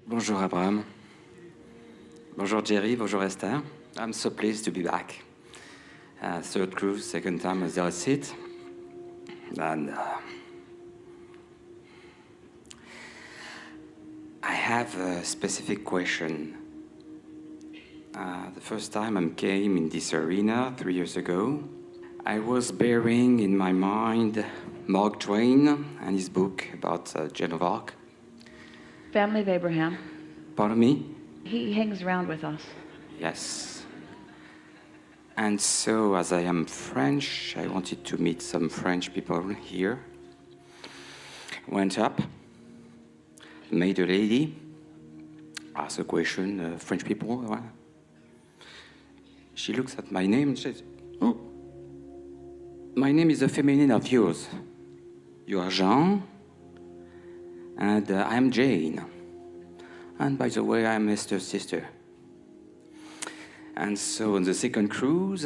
Bonjour Abraham. Bonjour Jerry, bonjour Esther. I'm so pleased to be back. Third cruise, second time as I sit. And I have a specific question. The first time I came in this arena 3 years ago, I was bearing in my mind Mark Twain and his book about Joan of Arc. Family of Abraham. Pardon me? He hangs around with us. Yes. And so, as I am French, I wanted to meet some French people here. Went up, met a lady, asked a question, French people. She looks at my name and says, "Oh, my name is a feminine of yours. You are Jean, and I am Jane. And by the way, I am Esther's sister." And so on the second cruise,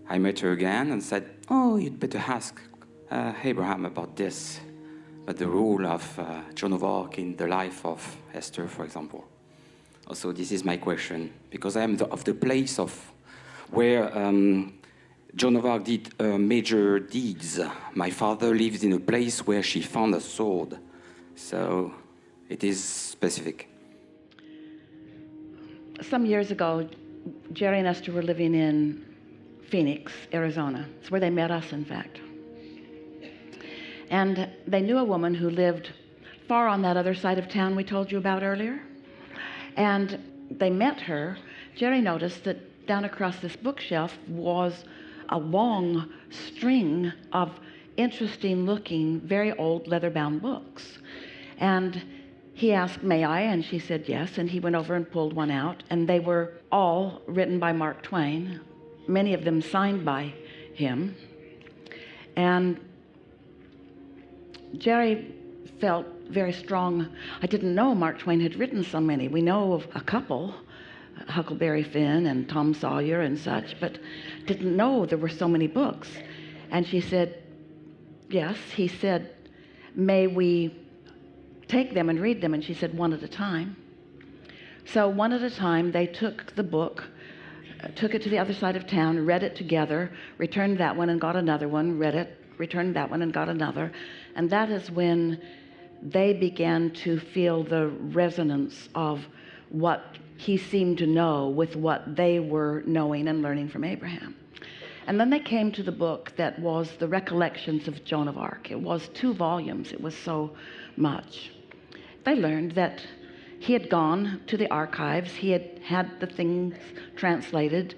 I met her again and said, "Oh, you'd better ask Abraham about this, about the role of Joan of Arc in the life of Esther, for example." Also, this is my question, because I am of the place of where Joan of Arc did major deeds. My father lived in a place where she found a sword. So it is specific. Some years ago, Jerry and Esther were living in Phoenix, Arizona. It's where they met us, in fact. And they knew a woman who lived far on that other side of town we told you about earlier. And they met her. Jerry noticed that down across this bookshelf was a long string of interesting-looking, very old leather-bound books. And he asked, "May I?" And she said yes, and he went over and pulled one out, and they were all written by Mark Twain, many of them signed by him. And Jerry felt very strong. I didn't know Mark Twain had written so many. We know of a couple, Huckleberry Finn and Tom Sawyer and such, but didn't know there were so many books. And she said, yes. He said, "May we take them and read them?" And she said, "One at a time." So one at a time, they took the book, took it to the other side of town, read it together, returned that one and got another one, read it, returned that one and got another. And that is when they began to feel the resonance of what he seemed to know with what they were knowing and learning from Abraham. And then they came to the book that was the Recollections of Joan of Arc. It was 2 volumes. It was so much. They learned that he had gone to the archives. He had had the things translated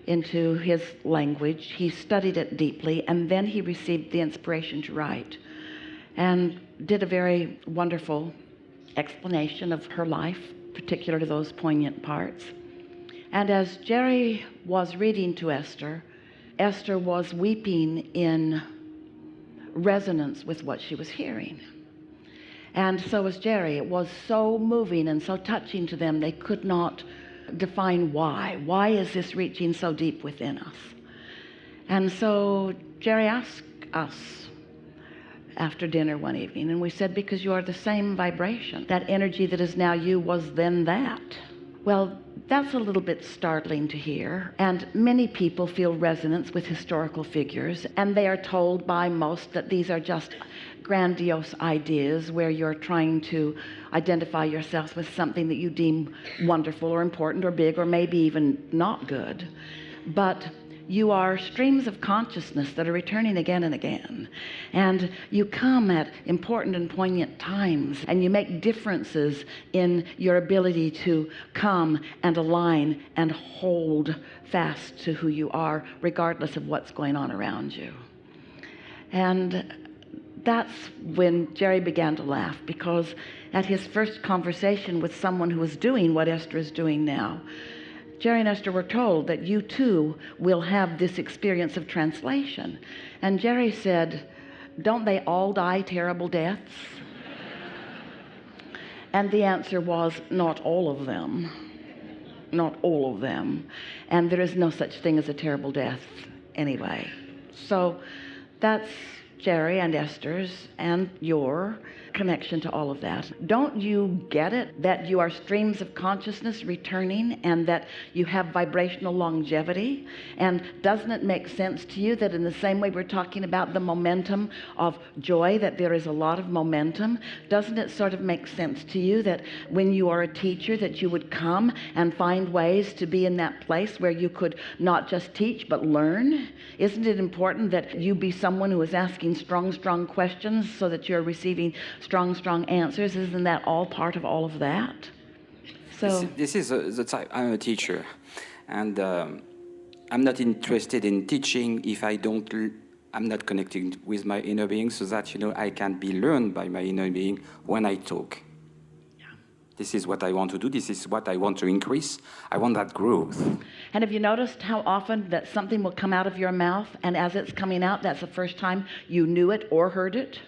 into his language. He studied it deeply, and then he received the inspiration to write and did a very wonderful explanation of her life, particularly those poignant parts. And as Jerry was reading to Esther, Esther was weeping in resonance with what she was hearing. And so was Jerry. It was so moving and so touching to them, they could not define why. Why is this reaching so deep within us? And so Jerry asked us after dinner one evening, and we said, because you are the same vibration. That energy that is now you was then that. Well, that's a little bit startling to hear, and many people feel resonance with historical figures, and they are told by most that these are just grandiose ideas where you're trying to identify yourself with something that you deem wonderful or important or big or maybe even not good. But you are streams of consciousness that are returning again and again. And you come at important and poignant times, and you make differences in your ability to come and align and hold fast to who you are, regardless of what's going on around you. And that's when Jerry began to laugh, because at his first conversation with someone who was doing what Esther is doing now, Jerry and Esther were told that you too will have this experience of translation. And Jerry said, "Don't they all die terrible deaths?" And the answer was, "Not all of them. Not all of them. And there is no such thing as a terrible death anyway." So that's Jerry and Esther's and your connection to all of that. Don't you get it that you are streams of consciousness returning and that you have vibrational longevity? And doesn't it make sense to you that in the same way we're talking about the momentum of joy, that there is a lot of momentum, doesn't it sort of make sense to you that when you are a teacher that you would come and find ways to be in that place where you could not just teach but learn? Isn't it important that you be someone who is asking strong questions so that you're receiving strong answers? Isn't that all part of all of that? So this is the type. I'm a teacher, and I'm not interested in teaching if I'm not connecting with my inner being, so that I can be learned by my inner being when I talk. This is what I want to do. This is what I want to increase. I want that growth. And have you noticed how often that something will come out of your mouth, and as it's coming out, that's the first time you knew it or heard it?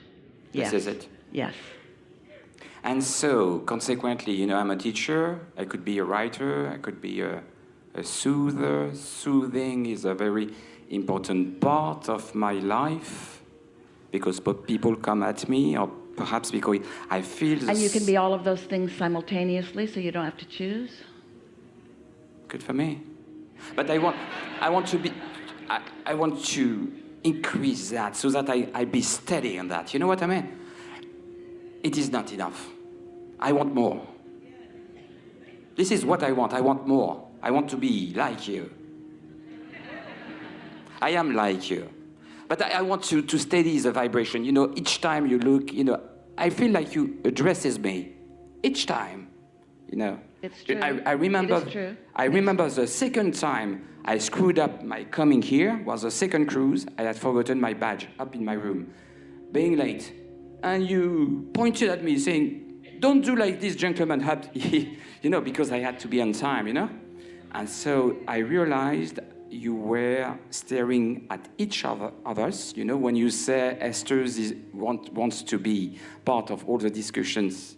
Yes. This is it. Yes. And so, consequently, I'm a teacher. I could be a writer. I could be a soother. Soothing is a very important part of my life because people come at me, or perhaps because I feel this. And you can be all of those things simultaneously, so you don't have to choose. Good for me. But I want to increase that so that I be steady in that. You know what I mean? It is not enough. I want more. This is what I want. I want more. I want to be like you. I am like you. But I want to steady the vibration. Each time you look, I feel like you addresses me. Each time, It's true. I remember. It is true. I remember the second time I screwed up my coming here was the second cruise. I had forgotten my badge up in my room, being late, and you pointed at me saying, "Don't do like this, gentleman." Because I had to be on time, And so I realized you were staring at each of us. When you say Esther wants to be part of all the discussions,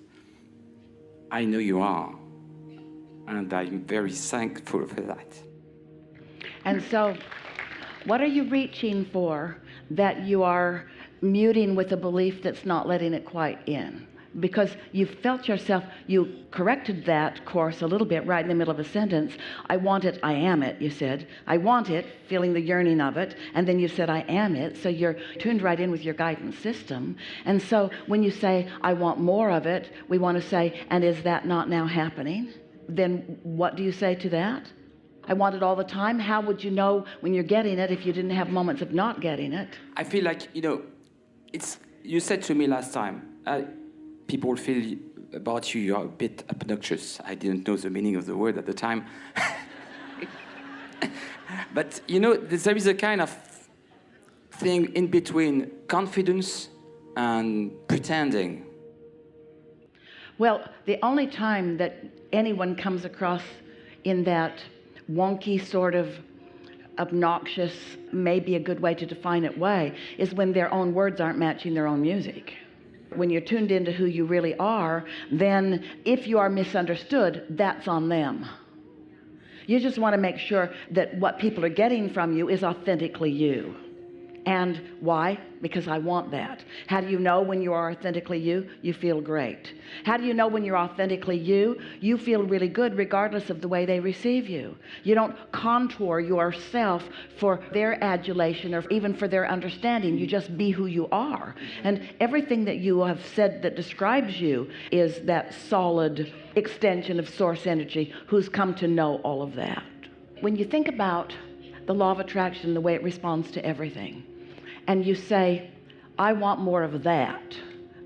I know you are. And I'm very thankful for that. And so, what are you reaching for that you are muting with a belief that's not letting it quite in? Because you felt yourself, you corrected that course a little bit right in the middle of a sentence. I want it, I am it, you said. I want it, feeling the yearning of it. And then you said, I am it. So you're tuned right in with your guidance system. And so when you say, I want more of it, we want to say, and is that not now happening? Then what do you say to that? I want it all the time. How would you know when you're getting it if you didn't have moments of not getting it? I feel like, you said to me last time, people feel about you, you're a bit obnoxious. I didn't know the meaning of the word at the time. But, there is a kind of thing in between confidence and pretending. Well, the only time that anyone comes across in that wonky sort of obnoxious, maybe a good way to define it way, is when their own words aren't matching their own music. When you're tuned into who you really are, then if you are misunderstood, that's on them. You just want to make sure that what people are getting from you is authentically you. And why? Because I want that. How do you know when you are authentically you? You feel great. How do you know when you're authentically you? You feel really good regardless of the way they receive you. You don't contour yourself for their adulation or even for their understanding. You just be who you are. And everything that you have said that describes you is that solid extension of source energy who's come to know all of that. When you think about the law of attraction, the way it responds to everything, and you say, I want more of that,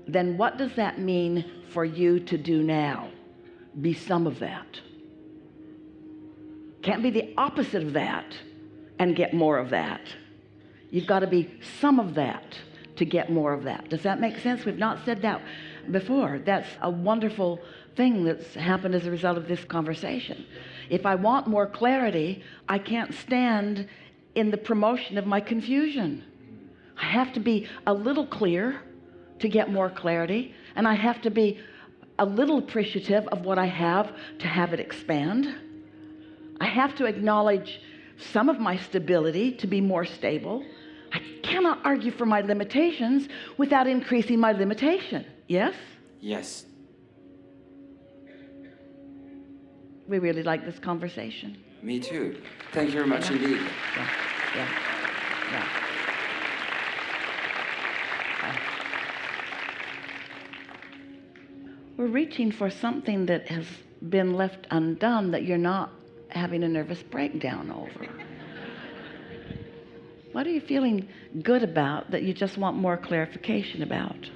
then what does that mean for you to do now? Be some of that. Can't be the opposite of that and get more of that. You've got to be some of that to get more of that. Does that make sense? We've not said that before. That's a wonderful thing that's happened as a result of this conversation. If I want more clarity, I can't stand in the promotion of my confusion. I have to be a little clear to get more clarity, and I have to be a little appreciative of what I have to have it expand. I have to acknowledge some of my stability to be more stable. I cannot argue for my limitations without increasing my limitation. Yes? Yes. We really like this conversation. Me too. Thank you very much indeed. Yeah, yeah, yeah. We're reaching for something that has been left undone that you're not having a nervous breakdown over. What are you feeling good about that you just want more clarification about?